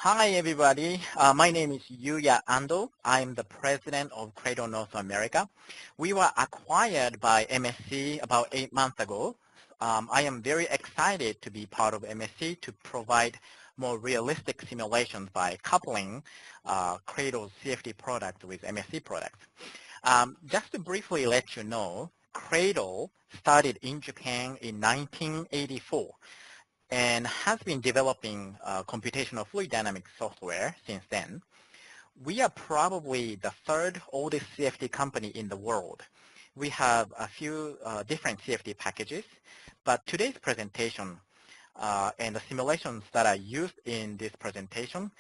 Hi, everybody. My name is Yuya Ando. I'm the president of Cradle North America. We were acquired by MSC about 8 months ago. I am very excited to be part of MSC to provide more realistic simulations by coupling Cradle's CFD product with MSC products. Just to briefly let you know, Cradle started in Japan in 1984 and has been developing computational fluid dynamics software since then. We are probably the third oldest CFD company in the world. We have a few different CFD packages, but today's presentation and the simulations that are used in this presentation,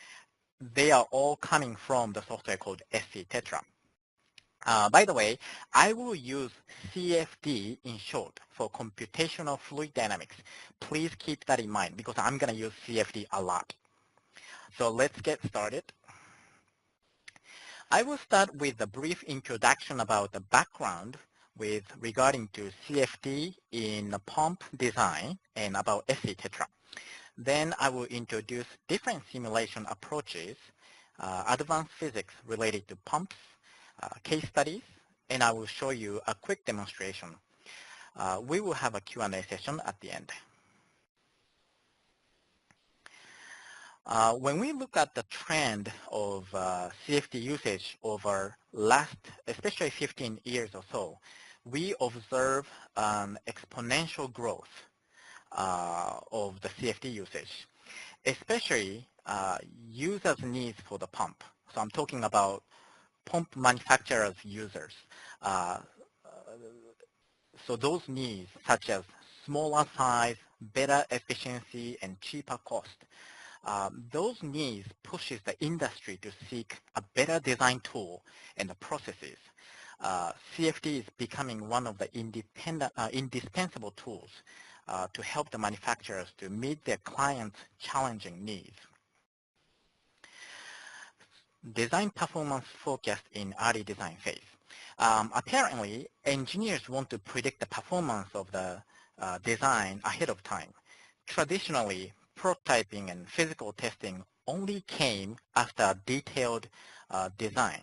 they are all coming from the software called SC Tetra. By the way, I will use CFD in short for computational fluid dynamics. Please keep that in mind because I'm going to use CFD a lot. So let's get started. I will start with a brief introduction about the background with regarding to CFD in pump design and about SC Tetra. Then I will introduce different simulation approaches, advanced physics related to pumps, case studies, and I will show you a quick demonstration. We will have a Q&A session at the end. When we look at the trend of CFD usage over last, especially 15 years or so, we observe an exponential growth of the CFD usage, especially users' needs for the pump. So I'm talking about pump manufacturers' users. So those needs, such as smaller size, better efficiency, and cheaper cost, those needs pushes the industry to seek a better design tool and the processes. CFD is becoming one of the indispensable tools to help the manufacturers to meet their clients' challenging needs. Design performance forecast in early design phase. Apparently, engineers want to predict the performance of the design ahead of time. Traditionally, prototyping and physical testing only came after detailed design,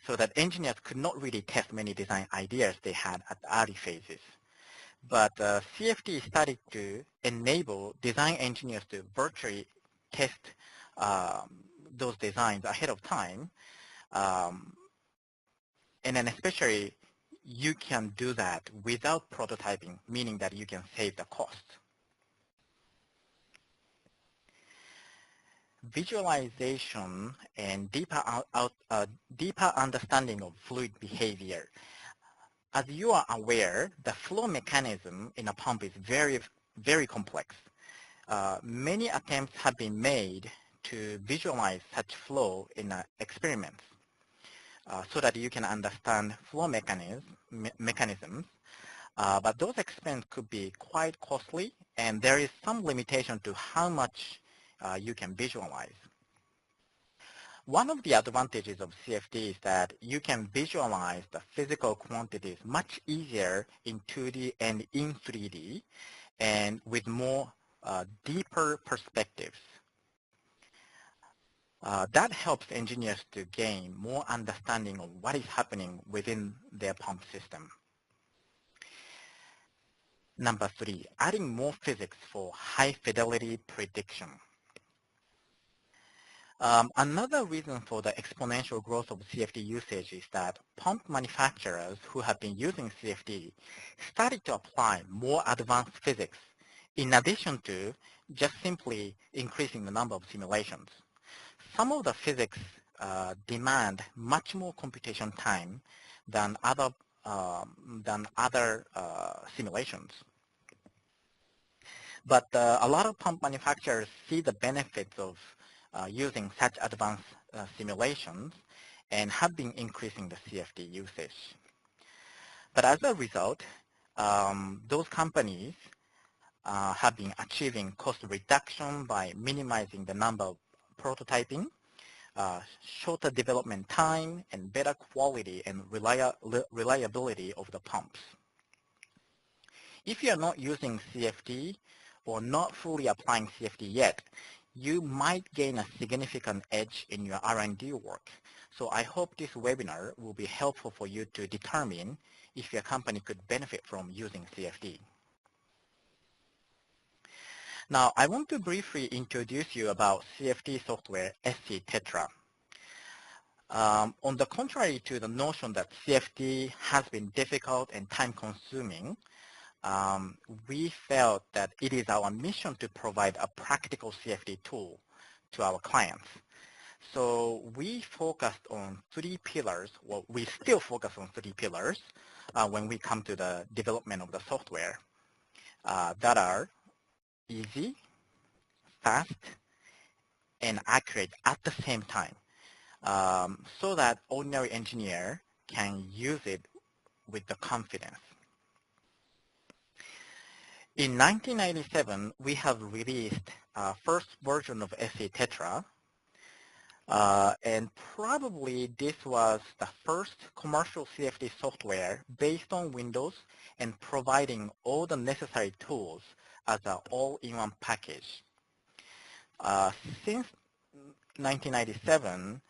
so that engineers could not really test many design ideas they had at the early phases. But CFD started to enable design engineers to virtually test those designs ahead of time, and then especially you can do that without prototyping, meaning that you can save the cost. Visualization and deeper understanding of fluid behavior. As you are aware, the flow mechanism in a pump is very, very complex. Many attempts have been made to visualize such flow in experiments so that you can understand flow mechanisms. But those experiments could be quite costly, and there is some limitation to how much you can visualize. One of the advantages of CFD is that you can visualize the physical quantities much easier in 2D and in 3D, and with more deeper perspectives. That helps engineers to gain more understanding of what is happening within their pump system. Number 3, adding more physics for high fidelity prediction. Another reason for the exponential growth of CFD usage is that pump manufacturers who have been using CFD started to apply more advanced physics in addition to just simply increasing the number of simulations. Some of the physics demand much more computation time than other simulations. But a lot of pump manufacturers see the benefits of using such advanced simulations and have been increasing the CFD usage. But as a result, those companies have been achieving cost reduction by minimizing the number of prototyping, shorter development time, and better quality and reliability of the pumps. If you are not using CFD or not fully applying CFD yet, you might gain a significant edge in your R&D work. So I hope this webinar will be helpful for you to determine if your company could benefit from using CFD. Now, I want to briefly introduce you about CFD software SC Tetra. On the contrary to the notion that CFD has been difficult and time-consuming, we felt that it is our mission to provide a practical CFD tool to our clients. So we focused on three pillars, well, we still focus on three pillars when we come to the development of the software that are easy, fast, and accurate at the same time, so that ordinary engineer can use it with the confidence. In 1997, we have released first version of SC Tetra, and probably this was the first commercial CFD software based on Windows and providing all the necessary tools as an all-in-one package. Since 1997,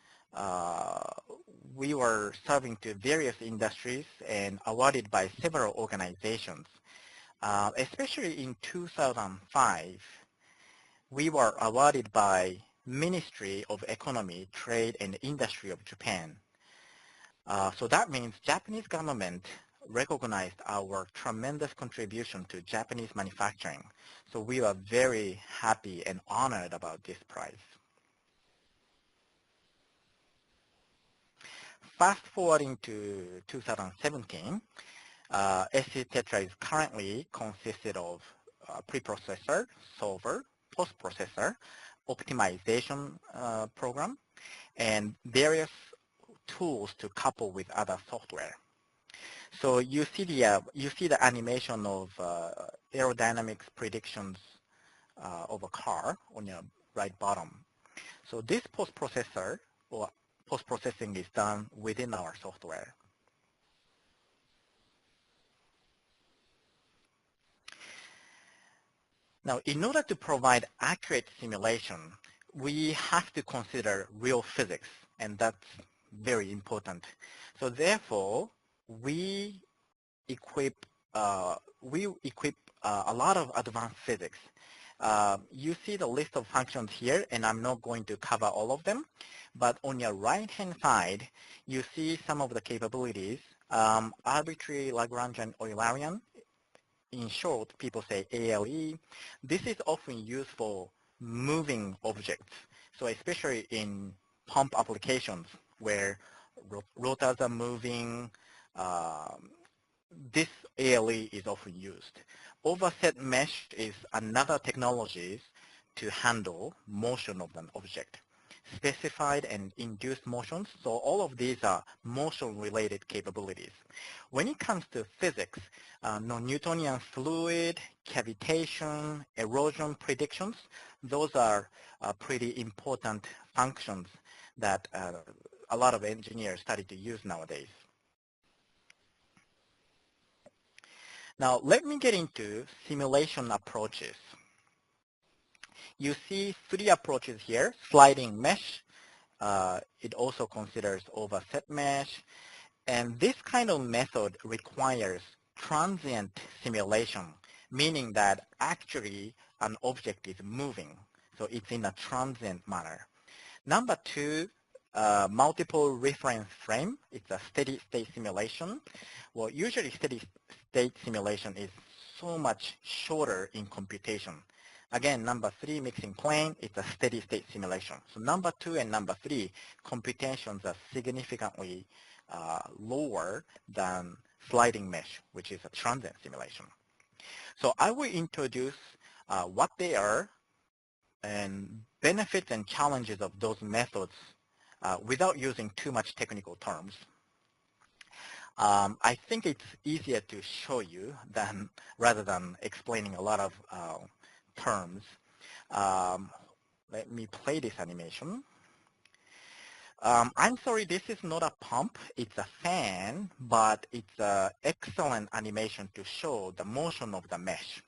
we were serving to various industries and awarded by several organizations. Especially in 2005, we were awarded by Ministry of Economy, Trade and Industry of Japan. So that means Japanese government recognized our tremendous contribution to Japanese manufacturing. So we are very happy and honored about this prize. Fast forwarding to 2017, SC Tetra is currently consisted of preprocessor, solver, post-processor, optimization program, and various tools to couple with other software. So you see the animation of aerodynamics predictions of a car on your right bottom. So this post-processor or post-processing is done within our software. Now, in order to provide accurate simulation, we have to consider real physics, and that's very important. So therefore, we equip a lot of advanced physics. You see the list of functions here, and I'm not going to cover all of them. But on your right-hand side, you see some of the capabilities. Arbitrary Lagrangian Eulerian. In short, people say ALE. This is often used for moving objects. So especially in pump applications where rotors are moving, this ALE is often used. Overset mesh is another technology to handle motion of an object. Specified and induced motions, so all of these are motion-related capabilities. When it comes to physics, non-Newtonian fluid, cavitation, erosion predictions, those are pretty important functions that a lot of engineers started to use nowadays. Now, let me get into simulation approaches. You see three approaches here: sliding mesh, it also considers overset mesh, and this kind of method requires transient simulation, meaning that actually an object is moving, so it's in a transient manner. Number two, multiple reference frame, it's a steady state simulation. Well, usually steady state simulation is so much shorter in computation. Again, number three, mixing plane, it's a steady state simulation. So number two and number three, computations are significantly lower than sliding mesh, which is a transient simulation. So I will introduce what they are and benefits and challenges of those methods without using too much technical terms. I think it's easier to show you rather than explaining a lot of terms. Let me play this animation. I'm sorry, this is not a pump, it's a fan, but it's an excellent animation to show the motion of the mesh.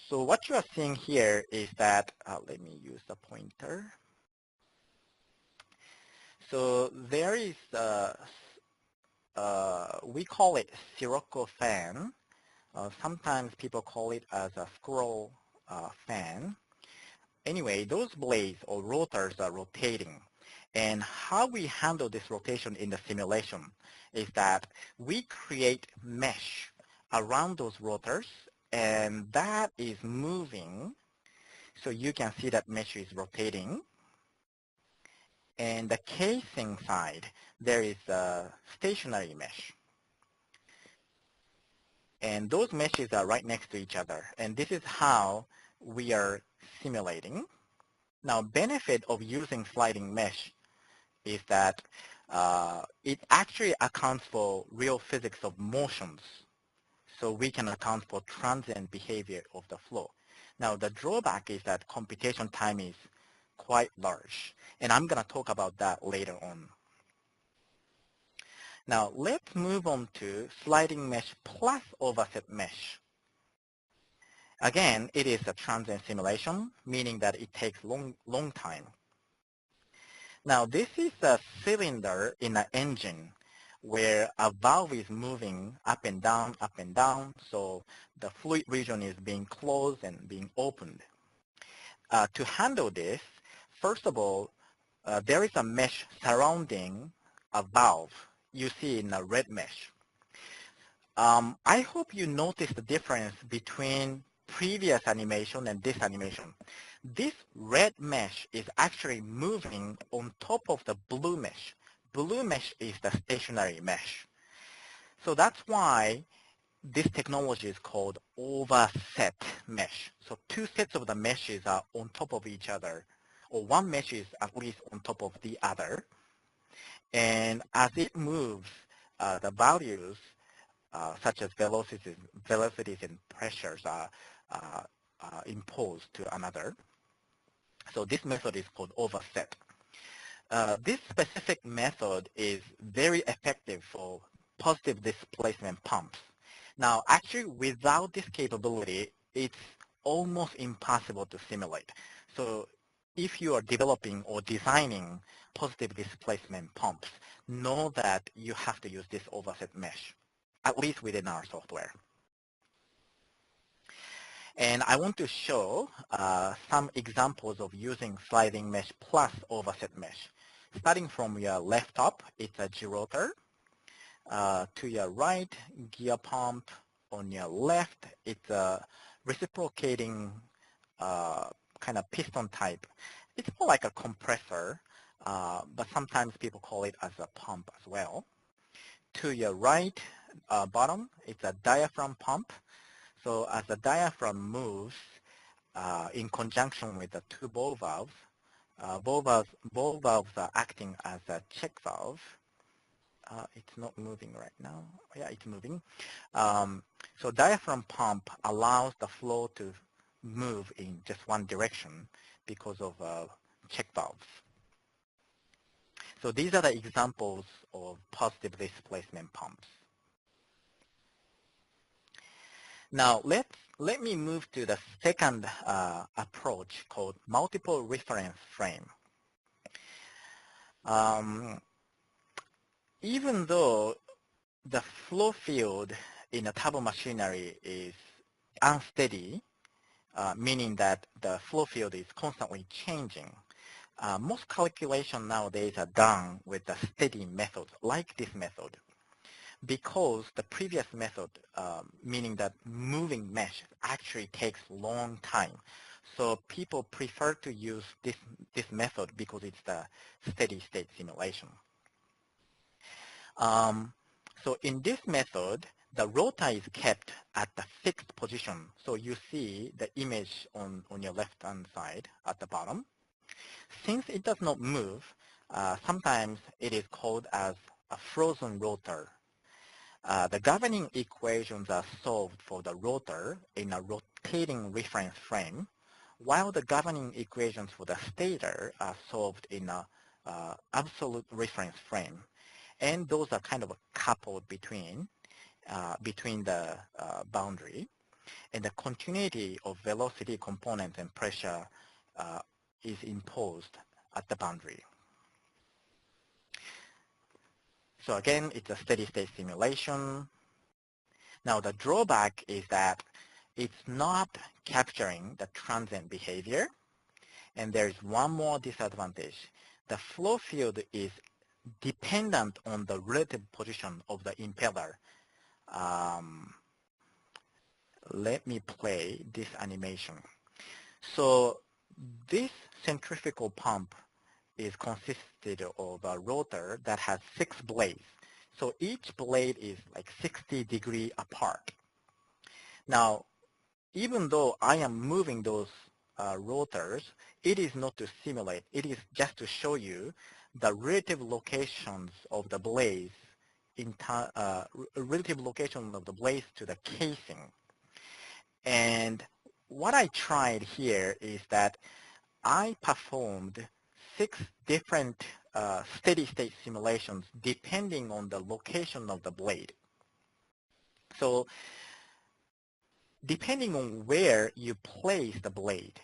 So what you are seeing here is that, let me use the pointer. So there is, we call it Sirocco fan. Sometimes people call it as a squirrel fan. Anyway, those blades or rotors are rotating. And how we handle this rotation in the simulation is that we create mesh around those rotors, and that is moving. So you can see that mesh is rotating. And the casing side, there is a stationary mesh. And those meshes are right next to each other. And this is how we are simulating. Now, benefit of using sliding mesh is that it actually accounts for real physics of motions. So we can account for transient behavior of the flow. Now, the drawback is that computation time is quite large. And I'm going to talk about that later on. Now, let's move on to sliding mesh plus overset mesh. Again, it is a transient simulation, meaning that it takes long time. Now, this is a cylinder in an engine where a valve is moving up and down, so the fluid region is being closed and being opened. To handle this, first of all, there is a mesh surrounding a valve. You see in a red mesh. I hope you noticed the difference between previous animation and this animation. This red mesh is actually moving on top of the blue mesh. Blue mesh is the stationary mesh. So that's why this technology is called overset mesh. So two sets of the meshes are on top of each other, or one mesh is at least on top of the other. And as it moves, the values such as velocities and pressures are imposed to another. So this method is called overset. This specific method is very effective for positive displacement pumps. Now, actually, without this capability, it's almost impossible to simulate. So if you are developing or designing positive displacement pumps, know that you have to use this overset mesh, at least within our software. And I want to show some examples of using sliding mesh plus overset mesh. Starting from your left up, it's a gerotor. To your right, gear pump. On your left, it's a reciprocating kind of piston type. It's more like a compressor, but sometimes people call it as a pump as well. To your right bottom, it's a diaphragm pump. So as the diaphragm moves in conjunction with the two ball valves are acting as a check valve. It's not moving right now. Yeah, it's moving. So diaphragm pump allows the flow to move in just one direction because of check valves. So these are the examples of positive displacement pumps. Now let me move to the second approach called multiple reference frame. Even though the flow field in a turbo machinery is unsteady, meaning that the flow field is constantly changing, most calculations nowadays are done with the steady method, like this method, because the previous method, meaning that moving mesh, actually takes long time. So people prefer to use this method because it's the steady state simulation. So in this method, the rotor is kept at the fixed position. So you see the image on your left-hand side at the bottom. Since it does not move, sometimes it is called as a frozen rotor. The governing equations are solved for the rotor in a rotating reference frame, while the governing equations for the stator are solved in a absolute reference frame. And those are kind of coupled between the boundary. and the continuity of velocity components and pressure is imposed at the boundary. So again, it's a steady state simulation. Now the drawback is that it's not capturing the transient behavior, and there's one more disadvantage. The flow field is dependent on the relative position of the impeller. Let me play this animation. So this centrifugal pump is consisted of a rotor that has 6 blades. So each blade is like 60 degrees apart. Now, even though I am moving those rotors, it is not to simulate. It is just to show you the relative locations of the blades relative location of the blades to the casing. And what I tried here is that I performed 6 different steady state simulations depending on the location of the blade. So depending on where you place the blade,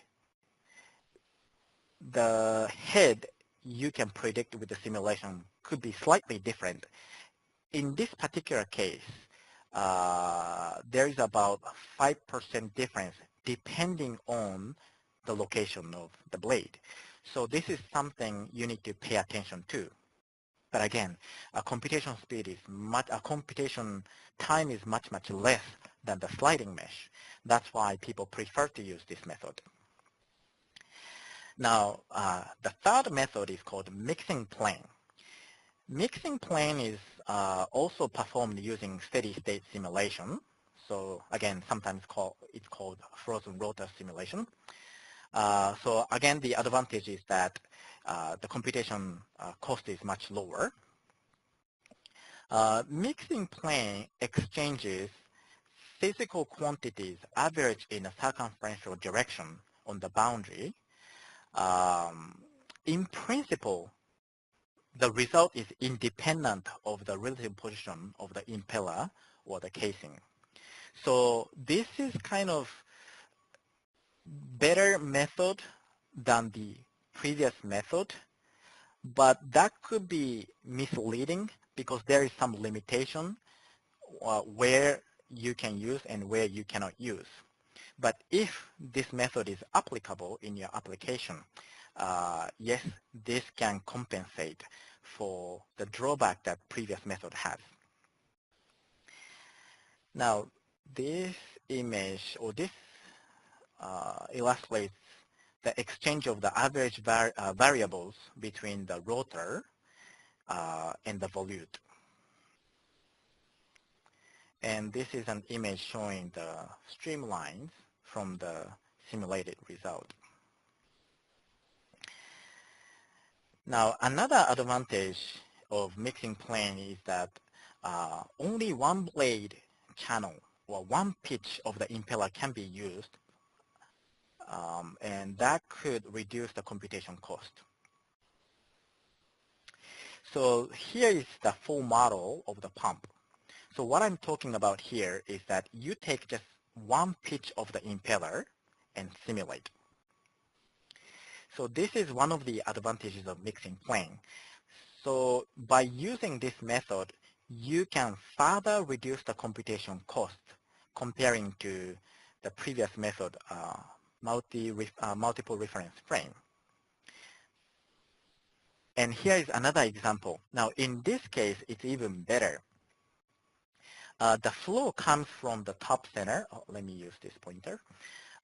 the head you can predict with the simulation could be slightly different. In this particular case, there is about 5% difference depending on the location of the blade. So this is something you need to pay attention to. But again, computation speed is computation time is much less than the sliding mesh. That's why people prefer to use this method. Now, the third method is called mixing plane. Mixing plane is also performed using steady state simulation. So again, sometimes it's called frozen rotor simulation. So again, the advantage is that the computation cost is much lower. Mixing plane exchanges physical quantities averaged in a circumferential direction on the boundary. In principle, the result is independent of the relative position of the impeller or the casing. So this is kind of better method than the previous method, but that could be misleading because there is some limitation where you can use and where you cannot use. But if this method is applicable in your application, yes, this can compensate for the drawback that previous method has. Now, this image or this illustrates the exchange of the average variables between the rotor and the volute. And this is an image showing the streamlines from the simulated result. Now, another advantage of mixing plane is that only one blade channel or one pitch of the impeller can be used, and that could reduce the computation cost. So here is the full model of the pump. So what I'm talking about here is that you take just one pitch of the impeller and simulate. So this is one of the advantages of mixing plane. So by using this method, you can further reduce the computation cost comparing to the previous method, multiple reference frame. And here is another example. Now in this case, it's even better. The flow comes from the top center. Oh, let me use this pointer.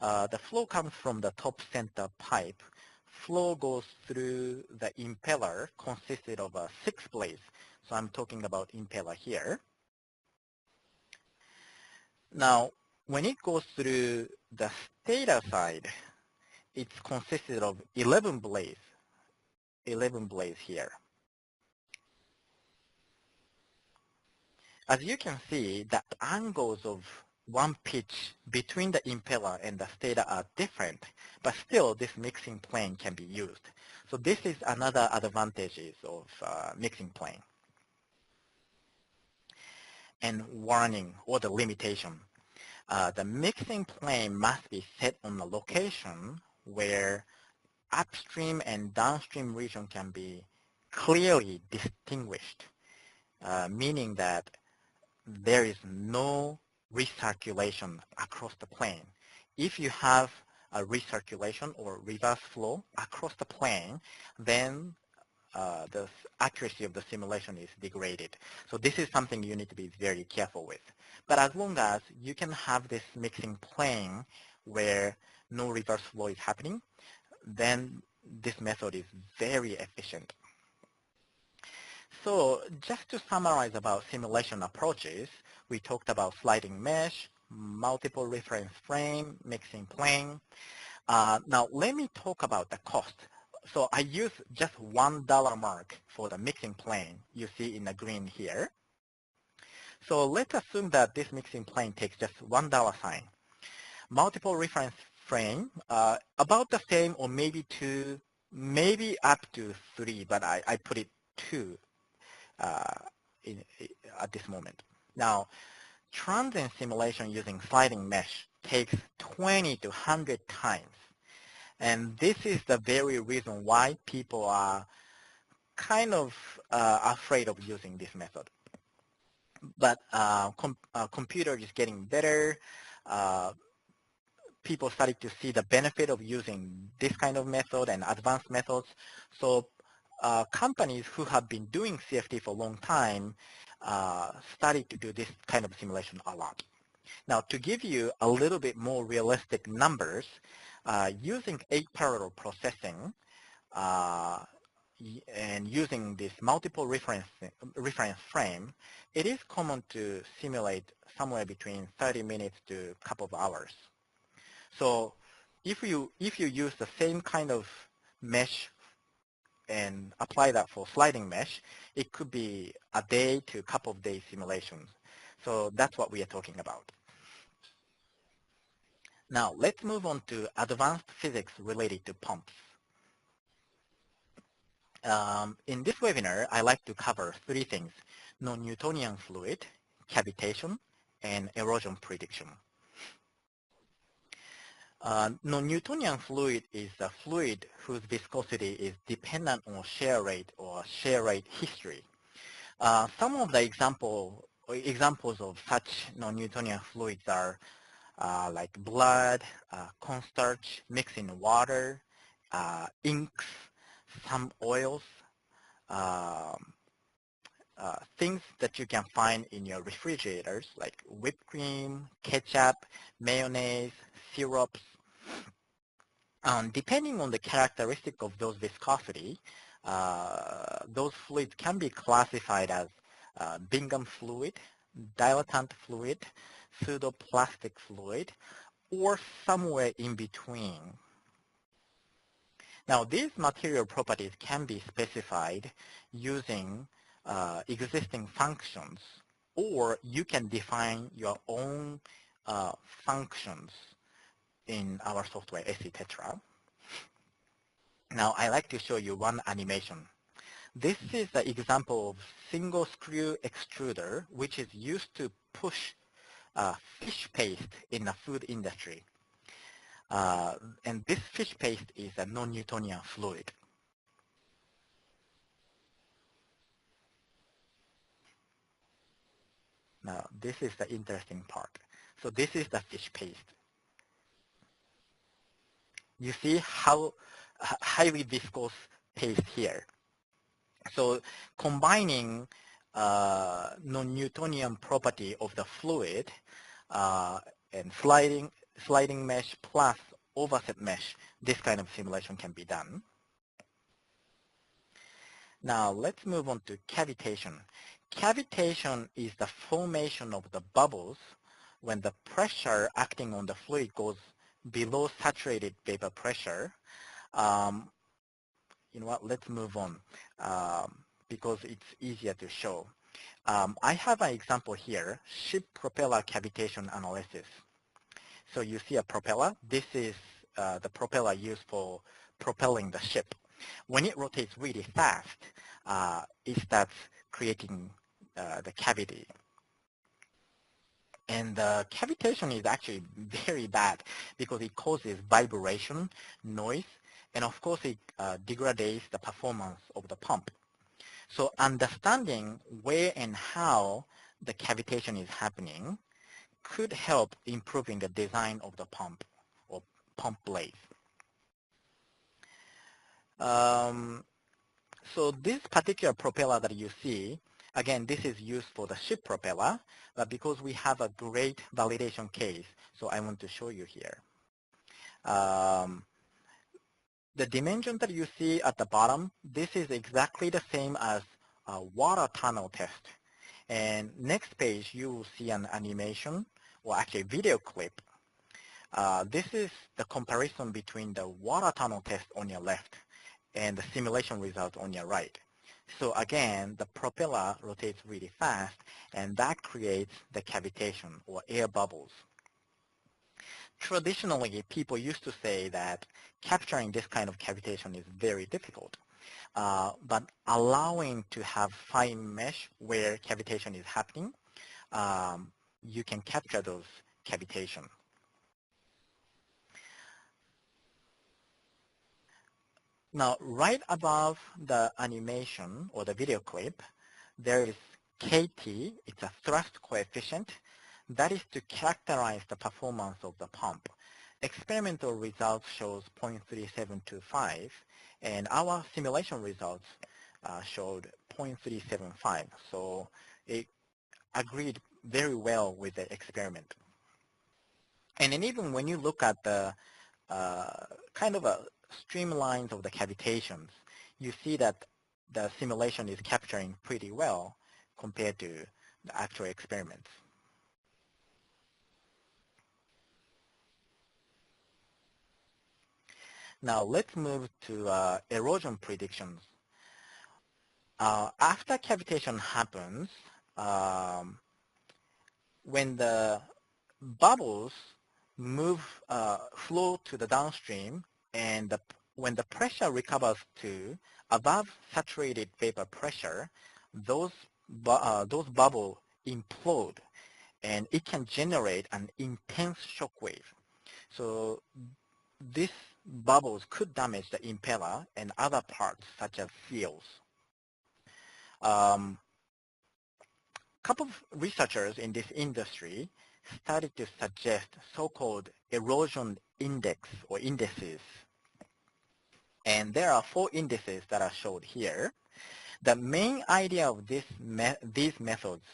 The flow comes from the top center pipe. Flow goes through the impeller consisted of 6 blades. So I'm talking about impeller here. Now, when it goes through the stator side, it's consisted of 11 blades. 11 blades here. As you can see, the angles of one pitch between the impeller and the stator are different, but still this mixing plane can be used. So this is another advantage of mixing plane. And warning or the limitation. The mixing plane must be set on a location where upstream and downstream region can be clearly distinguished, meaning that there is no recirculation across the plane. If you have a recirculation or reverse flow across the plane, then the accuracy of the simulation is degraded. So this is something you need to be very careful with. But as long as you can have this mixing plane where no reverse flow is happening, then this method is very efficient. So just to summarize about simulation approaches, we talked about sliding mesh, multiple reference frame, mixing plane. Now let me talk about the cost. So I use just $1 mark for the mixing plane you see in the green here. So let's assume that this mixing plane takes just $1 sign. Multiple reference frame, about the same or maybe 2, maybe up to 3, but I put it 2 at this moment. Now, transient simulation using sliding mesh takes 20 to 100 times. And this is the very reason why people are kind of afraid of using this method. But computer is getting better. People started to see the benefit of using this kind of method and advanced methods. So companies who have been doing CFD for a long time started to do this kind of simulation a lot. Now, to give you a little bit more realistic numbers, using 8 parallel processing and using this multiple reference frame, it is common to simulate somewhere between 30 minutes to a couple of hours. So if you use the same kind of mesh and apply that for sliding mesh, it could be a day to a couple of days simulations. So that's what we are talking about. Now let's move on to advanced physics related to pumps. In this webinar, I like to cover 3 things: non-Newtonian fluid, cavitation, and erosion prediction. Non-Newtonian fluid is a fluid whose viscosity is dependent on shear rate or shear rate history. Some of the examples of such non-Newtonian fluids are like blood, cornstarch mixed in water, inks, some oils, things that you can find in your refrigerators like whipped cream, ketchup, mayonnaise, syrups. Depending on the characteristic of those viscosity, those fluids can be classified as Bingham fluid, dilatant fluid, pseudoplastic fluid, or somewhere in between. Now, these material properties can be specified using existing functions, or you can define your own functions in our software, SC Tetra. Now, I like to show you one animation. This is the example of single screw extruder, which is used to push fish paste in the food industry. And this fish paste is a non-Newtonian fluid. Now, this is the interesting part. So this is the fish paste. You see how highly viscous paste here. So combining non-Newtonian property of the fluid and sliding mesh plus overset mesh, this kind of simulation can be done. Now let's move on to cavitation. Cavitation is the formation of the bubbles when the pressure acting on the fluid goes below saturated vapor pressure. You know what, let's move on because it's easier to show. I have an example here, ship propeller cavitation analysis. So you see a propeller. This is the propeller used for propelling the ship. When it rotates really fast, it starts creating the cavity. And the cavitation is actually very bad because it causes vibration, noise, and of course it degrades the performance of the pump. So understanding where and how the cavitation is happening could help improving the design of the pump or pump blades. So this particular propeller that you see, again, this is used for the ship propeller, but because we have a great validation case, so I want to show you here. The dimension that you see at the bottom, this is exactly the same as a water tunnel test. And next page, you will see an animation, or actually video clip. This is the comparison between the water tunnel test on your left and the simulation results on your right. So again, the propeller rotates really fast, and that creates the cavitation or air bubbles. Traditionally, people used to say that capturing this kind of cavitation is very difficult, but allowing to have fine mesh where cavitation is happening, you can capture those cavitation. Now, right above the animation or the video clip, there is KT, it's a thrust coefficient. That is to characterize the performance of the pump. Experimental results shows 0.3725, and our simulation results showed 0.375. So it agreed very well with the experiment. And then even when you look at the kind of a streamlines of the cavitations, you see that the simulation is capturing pretty well compared to the actual experiments. Now let's move to erosion predictions. After cavitation happens, when the bubbles flow to the downstream, and when the pressure recovers to above saturated vapor pressure, those bubbles implode, and it can generate an intense shock wave. So these bubbles could damage the impeller and other parts such as seals. Couple of researchers in this industry started to suggest so-called erosion index or indices. And there are 4 indices that are shown here. The main idea of these methods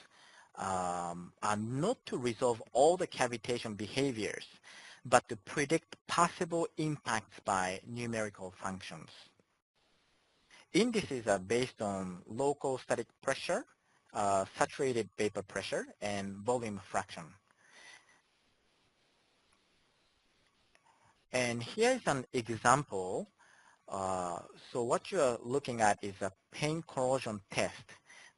are not to resolve all the cavitation behaviors, but to predict possible impacts by numerical functions. Indices are based on local static pressure, saturated vapor pressure, and volume fraction. And here's an example. So what you're looking at is a paint corrosion test.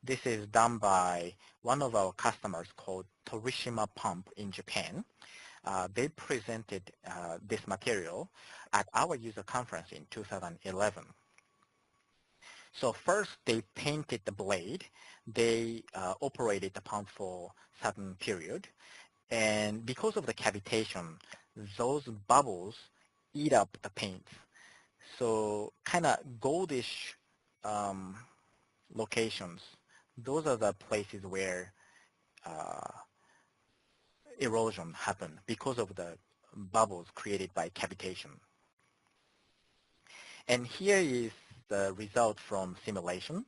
This is done by one of our customers called Torishima Pump in Japan. They presented this material at our user conference in 2011. So first they painted the blade. They operated the pump for a certain period. And because of the cavitation, those bubbles eat up the paint. So kind of goldish locations, those are the places where erosion happened because of the bubbles created by cavitation. And here is the result from simulation.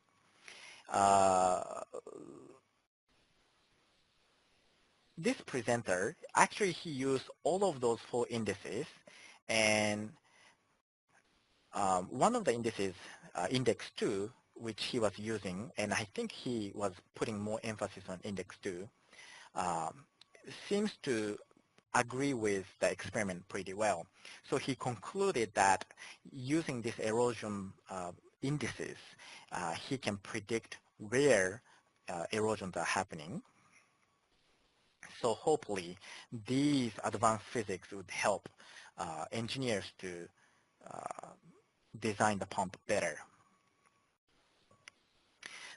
This presenter, actually he used all of those 4 indices, and one of the indices, index 2, which he was using, and I think he was putting more emphasis on index 2, seems to agree with the experiment pretty well. So he concluded that using these erosion indices, he can predict where erosions are happening. So hopefully these advanced physics would help engineers to design the pump better.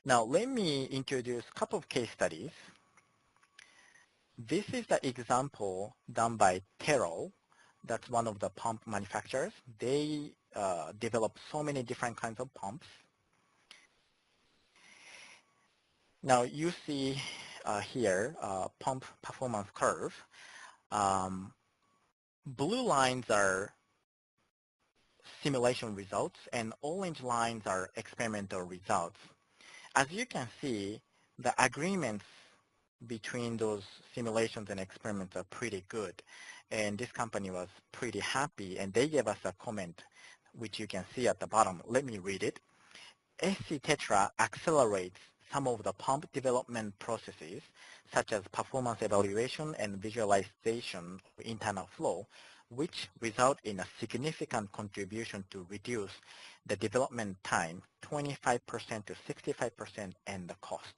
Now let me introduce a couple of case studies. This is the example done by Tetra. That's one of the pump manufacturers. They develop so many different kinds of pumps. Now you see here pump performance curve. Blue lines are simulation results and orange lines are experimental results. As you can see, the agreements between those simulations and experiments are pretty good. And this company was pretty happy and they gave us a comment which you can see at the bottom. Let me read it. SC Tetra accelerates some of the pump development processes such as performance evaluation and visualization of internal flow, which result in a significant contribution to reduce the development time 25% to 65% and the cost.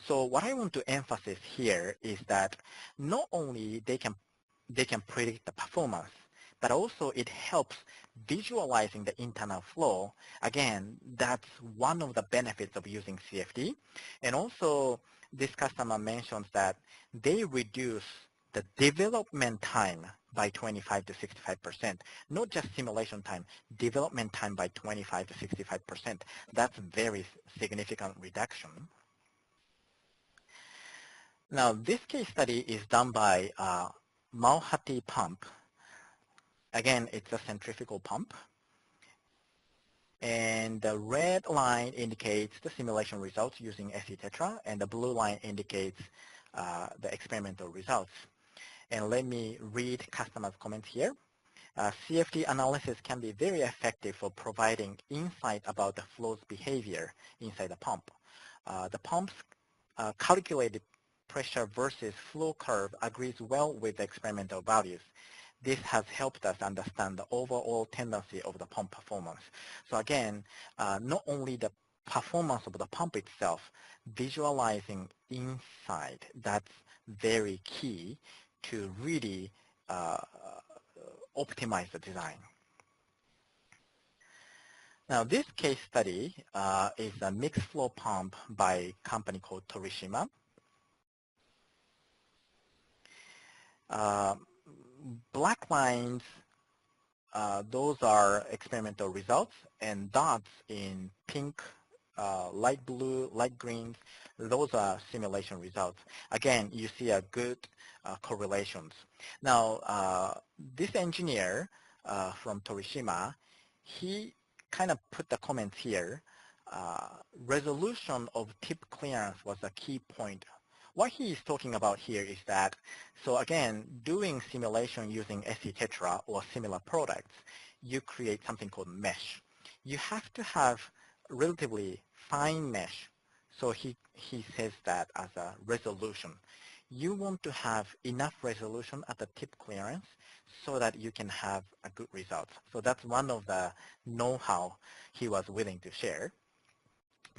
So what I want to emphasize here is that not only they can predict the performance, but also it helps visualizing the internal flow. Again, that's one of the benefits of using CFD. And also, this customer mentions that they reduce the development time by 25 to 65%, not just simulation time, development time by 25 to 65%. That's a very significant reduction. Now, this case study is done by Mauhati pump. Again, it's a centrifugal pump. And the red line indicates the simulation results using SC Tetra, and the blue line indicates the experimental results. And let me read customers' comments here. CFD analysis can be very effective for providing insight about the flow's behavior inside the pump. The pump's calculated pressure versus flow curve agrees well with the experimental values. This has helped us understand the overall tendency of the pump performance. So again, not only the performance of the pump itself, visualizing inside, that's very key to really optimize the design. Now this case study is a mixed flow pump by a company called Torishima. Black lines, those are experimental results, and dots in pink, light blue, light green, those are simulation results. Again, you see a good correlations. Now, this engineer from Torishima, he kind of put the comments here. Resolution of tip clearance was a key point. What he is talking about here is that, so again, doing simulation using SC Tetra or similar products, you create something called mesh. You have to have relatively fine mesh. So he says that as a resolution. You want to have enough resolution at the tip clearance so that you can have a good result. So that's one of the know-how he was willing to share.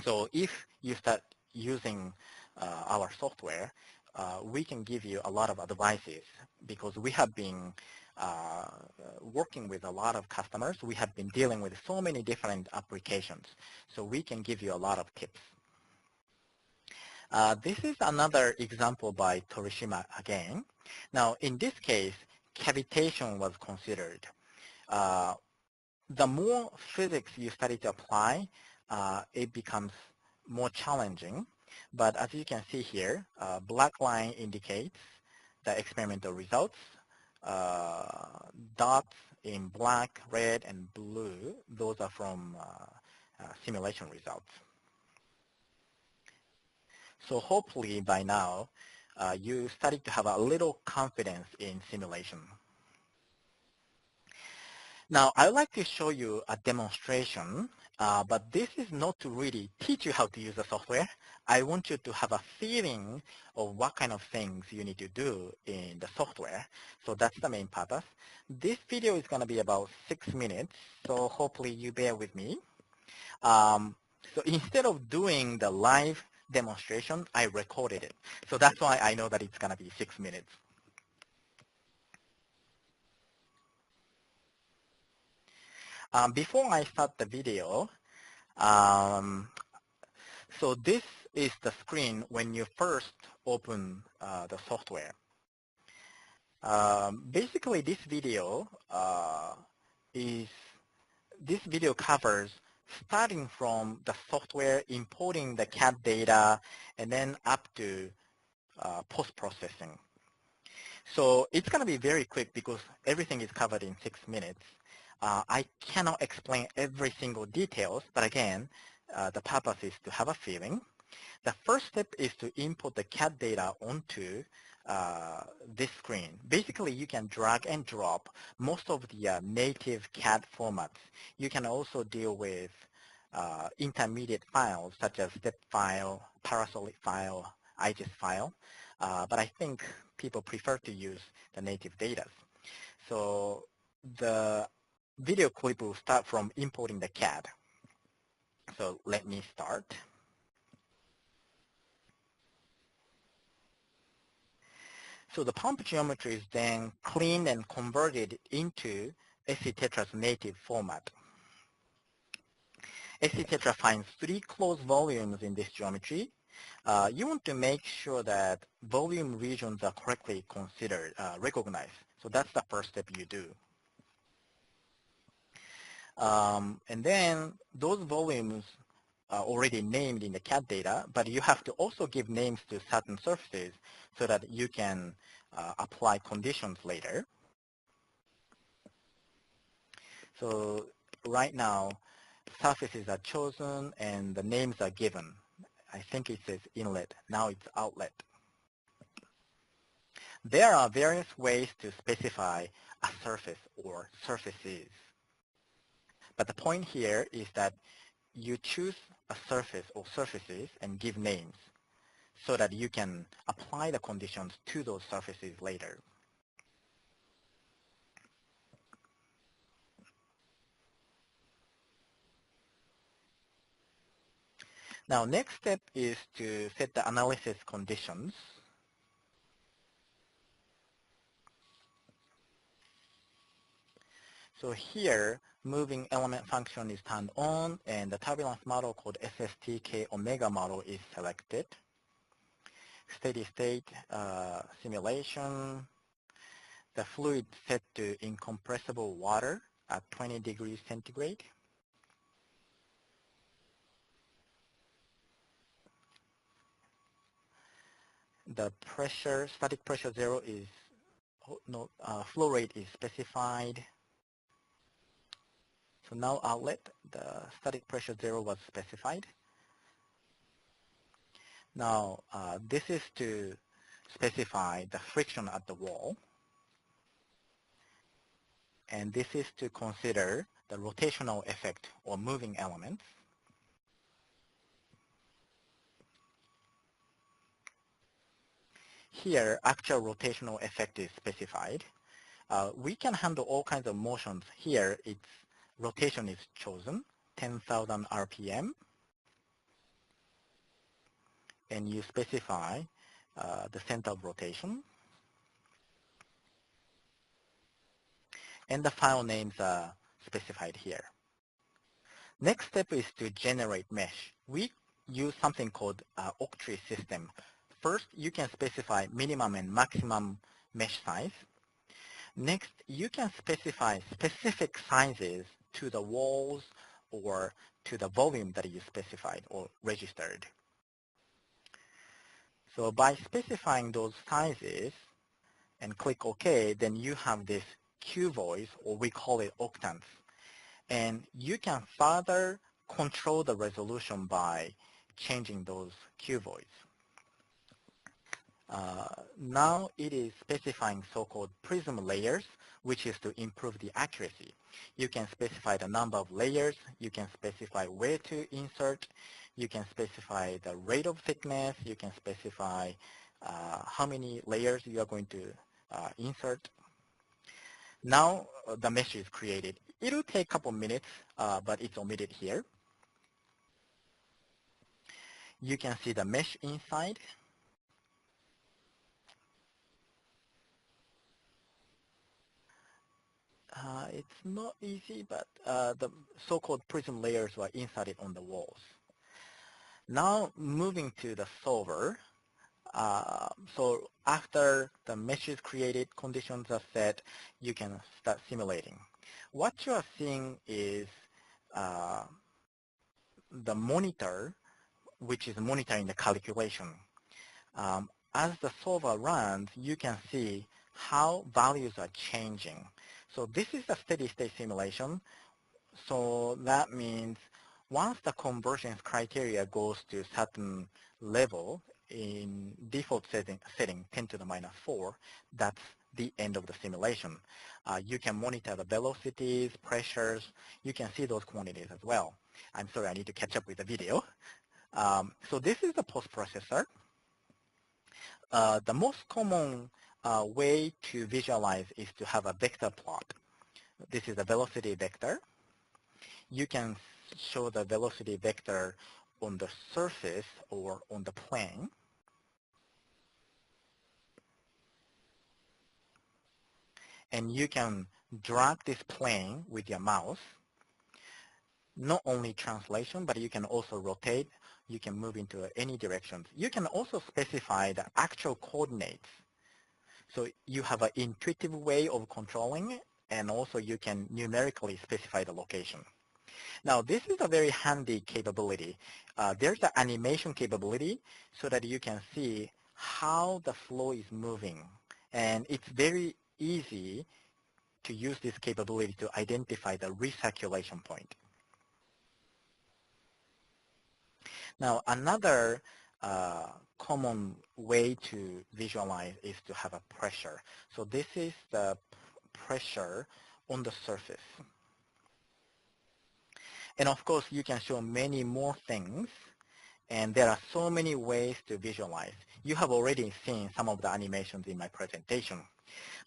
So if you start using our software, we can give you a lot of advices because we have been working with a lot of customers. We have been dealing with so many different applications. So we can give you a lot of tips. This is another example by Torishima again. Now in this case, cavitation was considered. The more physics you study to apply, it becomes more challenging. But as you can see here, black line indicates the experimental results. Dots in black, red, and blue, those are from simulation results. So hopefully by now, you started to have a little confidence in simulation. Now, I'd like to show you a demonstration, but this is not to really teach you how to use the software. I want you to have a feeling of what kind of things you need to do in the software. So that's the main purpose. This video is going to be about 6 minutes, so hopefully you bear with me. So instead of doing the live demonstration, I recorded it. So that's why I know that it's going to be 6 minutes. Before I start the video, So this is the screen when you first open the software. Basically, this video covers starting from the software, importing the CAD data, and then up to post-processing. So it's going to be very quick because everything is covered in 6 minutes. I cannot explain every single details, but again, the purpose is to have a feeling. The first step is to import the CAD data onto this screen. Basically, you can drag and drop most of the native CAD formats. You can also deal with intermediate files such as step file, parasolic file, IGES file, but I think people prefer to use the native data. So the video clip will start from importing the CAD. So let me start. So the pump geometry is then cleaned and converted into SC Tetra's native format. SC Tetra finds 3 closed volumes in this geometry. You want to make sure that volume regions are correctly considered, recognized. So that's the first step you do. And then those volumes are already named in the CAD data, but you have to also give names to certain surfaces so that you can apply conditions later. So right now, surfaces are chosen and the names are given. I think it says inlet, now it's outlet. There are various ways to specify a surface or surfaces. But the point here is that you choose a surface or surfaces and give names so that you can apply the conditions to those surfaces later. Now, next step is to set the analysis conditions. So here, moving element function is turned on, and the turbulence model called SSTK omega model is selected. Steady state simulation. The fluid set to incompressible water at 20 degrees centigrade. The pressure, static pressure 0 is, flow rate is specified. So now outlet, the static pressure 0 was specified. Now this is to specify the friction at the wall. And this is to consider the rotational effect or moving elements. Here, actual rotational effect is specified. We can handle all kinds of motions. Here, its rotation is chosen, 10,000 RPM. And you specify the center of rotation. And the file names are specified here. Next step is to generate mesh. We use something called octree system. First, you can specify minimum and maximum mesh size. Next, you can specify specific sizes to the walls or to the volume that you specified or registered. So by specifying those sizes and click OK, then you have this cuvoids, or we call it octants. And you can further control the resolution by changing those cuvoids. Now it is specifying so-called prism layers, which is to improve the accuracy. You can specify the number of layers. You can specify where to insert. You can specify the rate of thickness. You can specify how many layers you are going to insert. Now the mesh is created. It will take a couple minutes, but it's omitted here. You can see the mesh inside. It's not easy, but the so-called prism layers were inserted on the walls. Now moving to the solver. So after the mesh is created, conditions are set, you can start simulating. What you are seeing is uh, the monitor, which is monitoring the calculation. As the solver runs, you can see how values are changing. So this is a steady state simulation. So that means once the convergence criteria goes to certain level in default setting 10 to the minus 4, that's the end of the simulation. You can monitor the velocities, pressures. You can see those quantities as well. I'm sorry, I need to catch up with the video. So this is the post-processor. The most common way to visualize is to have a vector plot. This is a velocity vector. You can show the velocity vector on the surface or on the plane. And you can drag this plane with your mouse. Not only translation, but you can also rotate. You can move into any directions. You can also specify the actual coordinates. So you have an intuitive way of controlling it, and also you can numerically specify the location. Now this is a very handy capability. There's an animation capability so that you can see how the flow is moving. And it's very easy to use this capability to identify the recirculation point. Now another common way to visualize is to have a pressure. So this is the pressure on the surface. And of course, you can show many more things, and there are so many ways to visualize. You have already seen some of the animations in my presentation,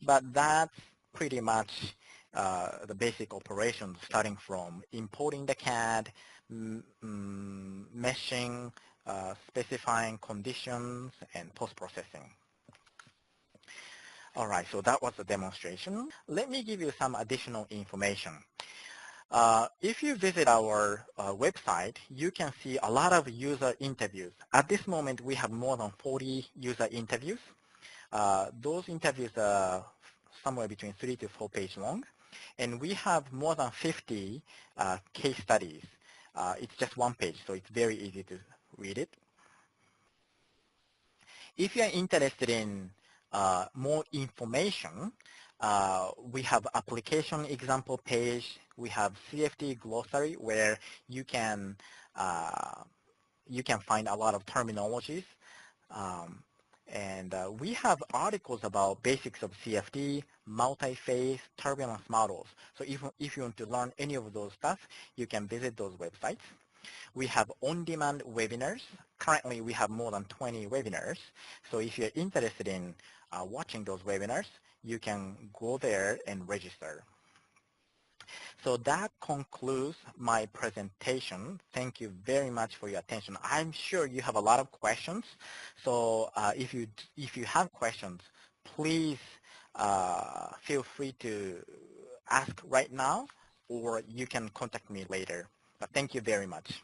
but that's pretty much the basic operations, starting from importing the CAD, meshing, specifying conditions, and post-processing. All right, so that was the demonstration. Let me give you some additional information. If you visit our website, you can see a lot of user interviews. At this moment, we have more than 40 user interviews. Those interviews are somewhere between 3 to 4 pages long. And we have more than 50 case studies. It's just one page, so it's very easy to read it. If you're interested in more information, we have application example page. We have CFD glossary where you can find a lot of terminologies. And we have articles about basics of CFD, multi-phase, turbulence models. So if you want to learn any of those stuff, you can visit those websites. We have on-demand webinars. Currently, we have more than 20 webinars. So if you're interested in watching those webinars, you can go there and register. So that concludes my presentation. Thank you very much for your attention. I'm sure you have a lot of questions. So if you have questions, please feel free to ask right now, or you can contact me later. But thank you very much.